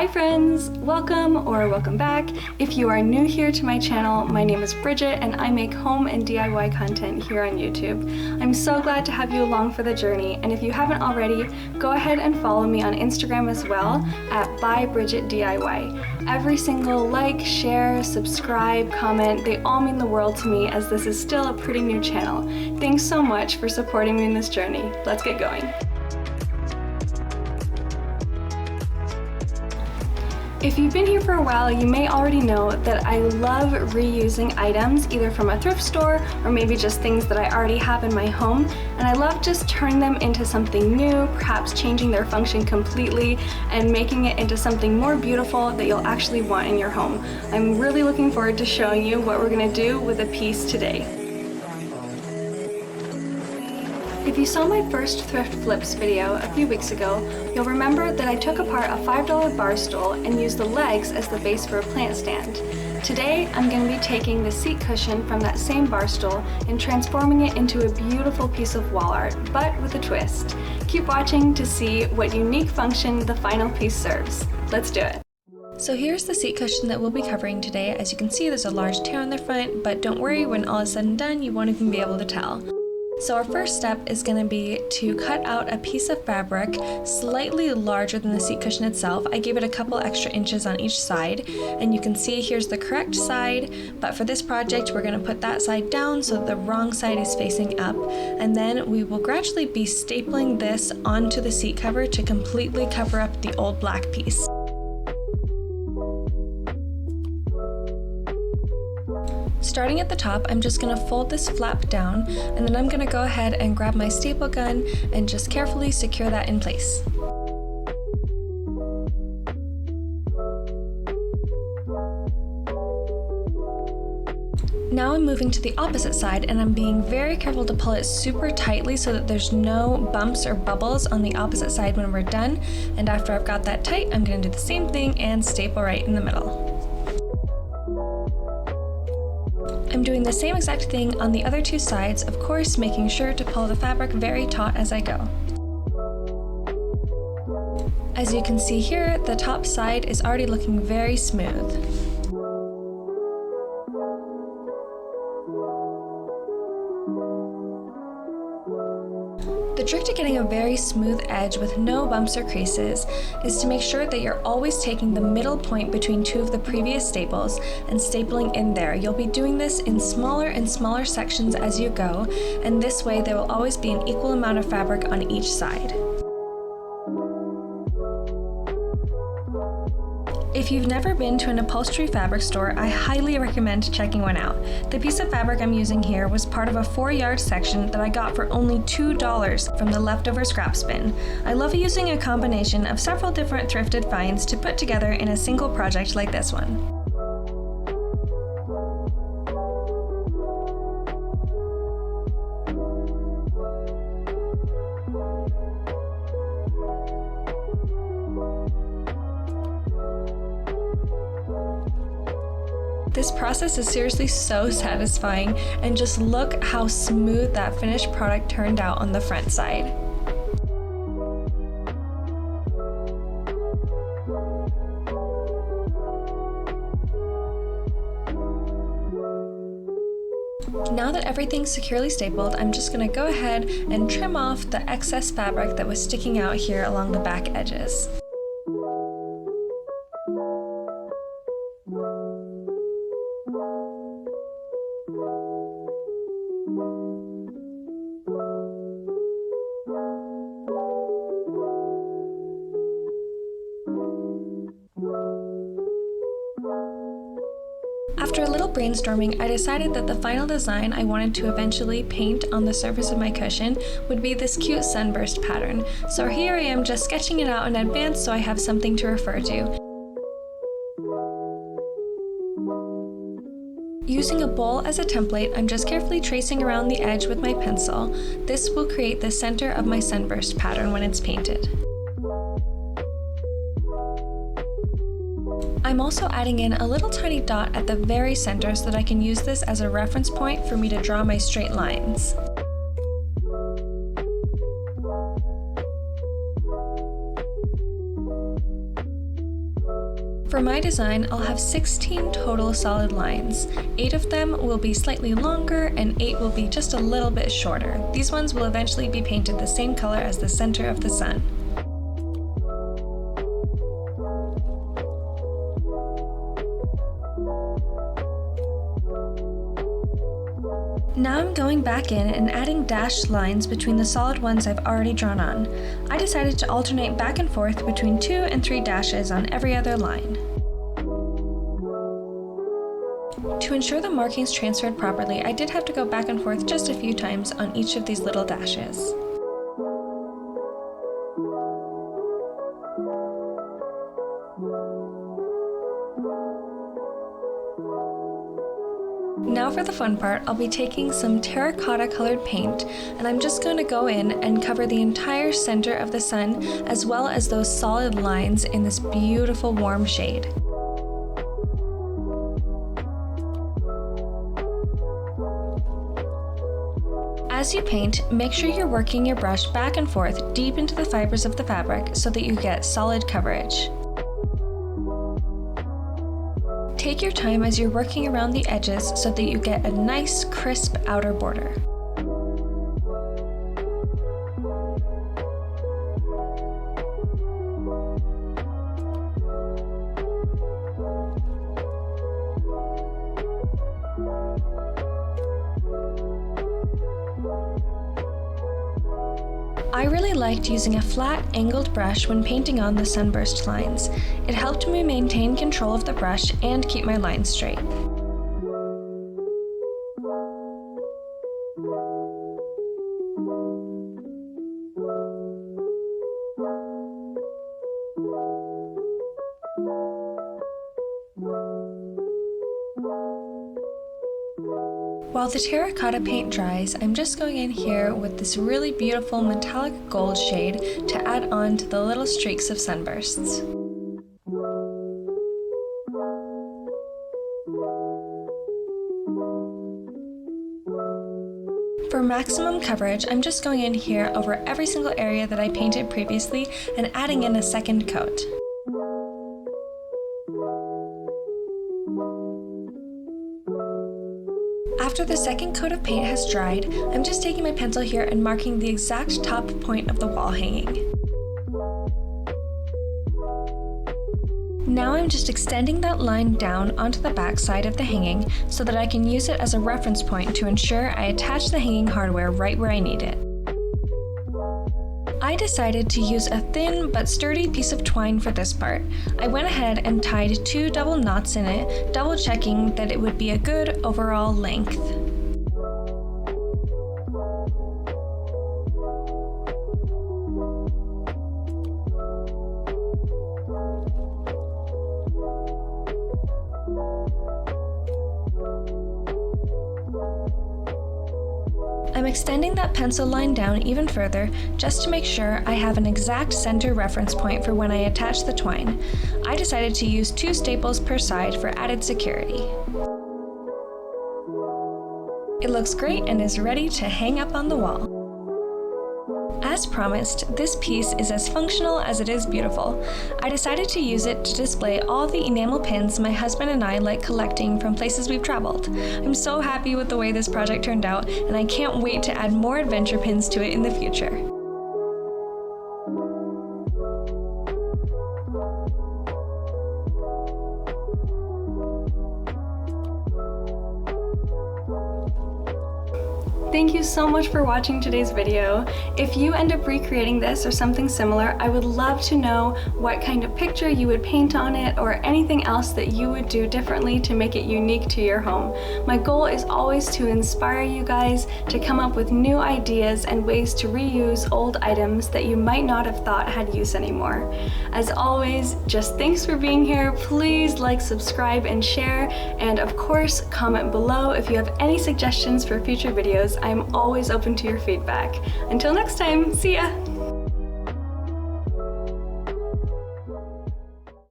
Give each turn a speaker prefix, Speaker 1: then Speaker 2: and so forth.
Speaker 1: Hi friends! Welcome or welcome back. If you are new here to my channel, my name is Bridget and I make home and DIY content here on YouTube. I'm so glad to have you along for the journey, and if you haven't already, go ahead and follow me on Instagram as well at @ByBridgetDIY. Every single like, share, subscribe, comment, they all mean the world to me as this is still a pretty new channel. Thanks so much for supporting me in this journey. Let's get going. If you've been here for a while, you may already know that I love reusing items either from a thrift store or maybe just things that I already have in my home, and I love just turning them into something new, perhaps changing their function completely and making it into something more beautiful that you'll actually want in your home. I'm really looking forward to showing you what we're going to do with a piece today. If you saw my first thrift flips video a few weeks ago, you'll remember that I took apart a $5 bar stool and used the legs as the base for a plant stand. Today, I'm going to be taking the seat cushion from that same bar stool and transforming it into a beautiful piece of wall art, but with a twist. Keep watching to see what unique function the final piece serves. Let's do it. So here's the seat cushion that we'll be covering today. As you can see, there's a large tear on the front, but don't worry, when all is said and done, you won't even be able to tell. So our first step is going to be to cut out a piece of fabric slightly larger than the seat cushion itself. I gave it a couple extra inches on each side, and you can see here's the correct side, but for this project we're going to put that side down so that the wrong side is facing up, and then we will gradually be stapling this onto the seat cover to completely cover up the old black piece. Starting at the top, I'm just going to fold this flap down, and then I'm going to go ahead and grab my staple gun and just carefully secure that in place. Now I'm moving to the opposite side, and I'm being very careful to pull it super tightly so that there's no bumps or bubbles on the opposite side when we're done. And after I've got that tight, I'm going to do the same thing and staple right in the middle. I'm doing the same exact thing on the other two sides, of course making sure to pull the fabric very taut as I go. As you can see here, the top side is already looking very smooth. The trick to getting a very smooth edge with no bumps or creases is to make sure that you're always taking the middle point between two of the previous staples and stapling in there. You'll be doing this in smaller and smaller sections as you go, and this way there will always be an equal amount of fabric on each side. If you've never been to an upholstery fabric store, I highly recommend checking one out. The piece of fabric I'm using here was part of a 4-yard section that I got for only $2 from the leftover scrap bin. I love using a combination of several different thrifted finds to put together in a single project like this one. This process is seriously so satisfying, and just look how smooth that finished product turned out on the front side. Now that everything's securely stapled, I'm just going to go ahead and trim off the excess fabric that was sticking out here along the back edges. After a little brainstorming, I decided that the final design I wanted to eventually paint on the surface of my cushion would be this cute sunburst pattern. So here I am just sketching it out in advance so I have something to refer to. Using a bowl as a template, I'm just carefully tracing around the edge with my pencil. This will create the center of my sunburst pattern when it's painted. I'm also adding in a little tiny dot at the very center so that I can use this as a reference point for me to draw my straight lines. For my design, I'll have 16 total solid lines. 8 of them will be slightly longer and 8 will be just a little bit shorter. These ones will eventually be painted the same color as the center of the sun. Now I'm going back in and adding dashed lines between the solid ones I've already drawn on. I decided to alternate back and forth between 2 and 3 dashes on every other line. To ensure the markings transferred properly, I did have to go back and forth just a few times on each of these little dashes. Now for the fun part, I'll be taking some terracotta colored paint, and I'm just going to go in and cover the entire center of the sun as well as those solid lines in this beautiful warm shade. As you paint, make sure you're working your brush back and forth deep into the fibers of the fabric so that you get solid coverage. Take your time as you're working around the edges so that you get a nice, crisp outer border. I really liked using a flat, angled brush when painting on the sunburst lines. It helped me maintain control of the brush and keep my lines straight. While the terracotta paint dries, I'm just going in here with this really beautiful metallic gold shade to add on to the little streaks of sunbursts. For maximum coverage, I'm just going in here over every single area that I painted previously and adding in a second coat. After the second coat of paint has dried, I'm just taking my pencil here and marking the exact top point of the wall hanging. Now I'm just extending that line down onto the back side of the hanging so that I can use it as a reference point to ensure I attach the hanging hardware right where I need it. I decided to use a thin but sturdy piece of twine for this part. I went ahead and tied 2 double knots in it, double checking that it would be a good overall length. I'm extending that pencil line down even further just to make sure I have an exact center reference point for when I attach the twine. I decided to use 2 staples per side for added security. It looks great and is ready to hang up on the wall. As promised, this piece is as functional as it is beautiful. I decided to use it to display all the enamel pins my husband and I like collecting from places we've traveled. I'm so happy with the way this project turned out, and I can't wait to add more adventure pins to it in the future.
Speaker 2: Thank you so much for watching today's video. If you end up recreating this or something similar, I would love to know what kind of picture you would paint on it or anything else that you would do differently to make it unique to your home. My goal is always to inspire you guys to come up with new ideas and ways to reuse old items that you might not have thought had use anymore. As always, just thanks for being here. Please like, subscribe, and share, and of course, comment below if you have any suggestions for future videos. I'm always open to your feedback. Until next time, see ya!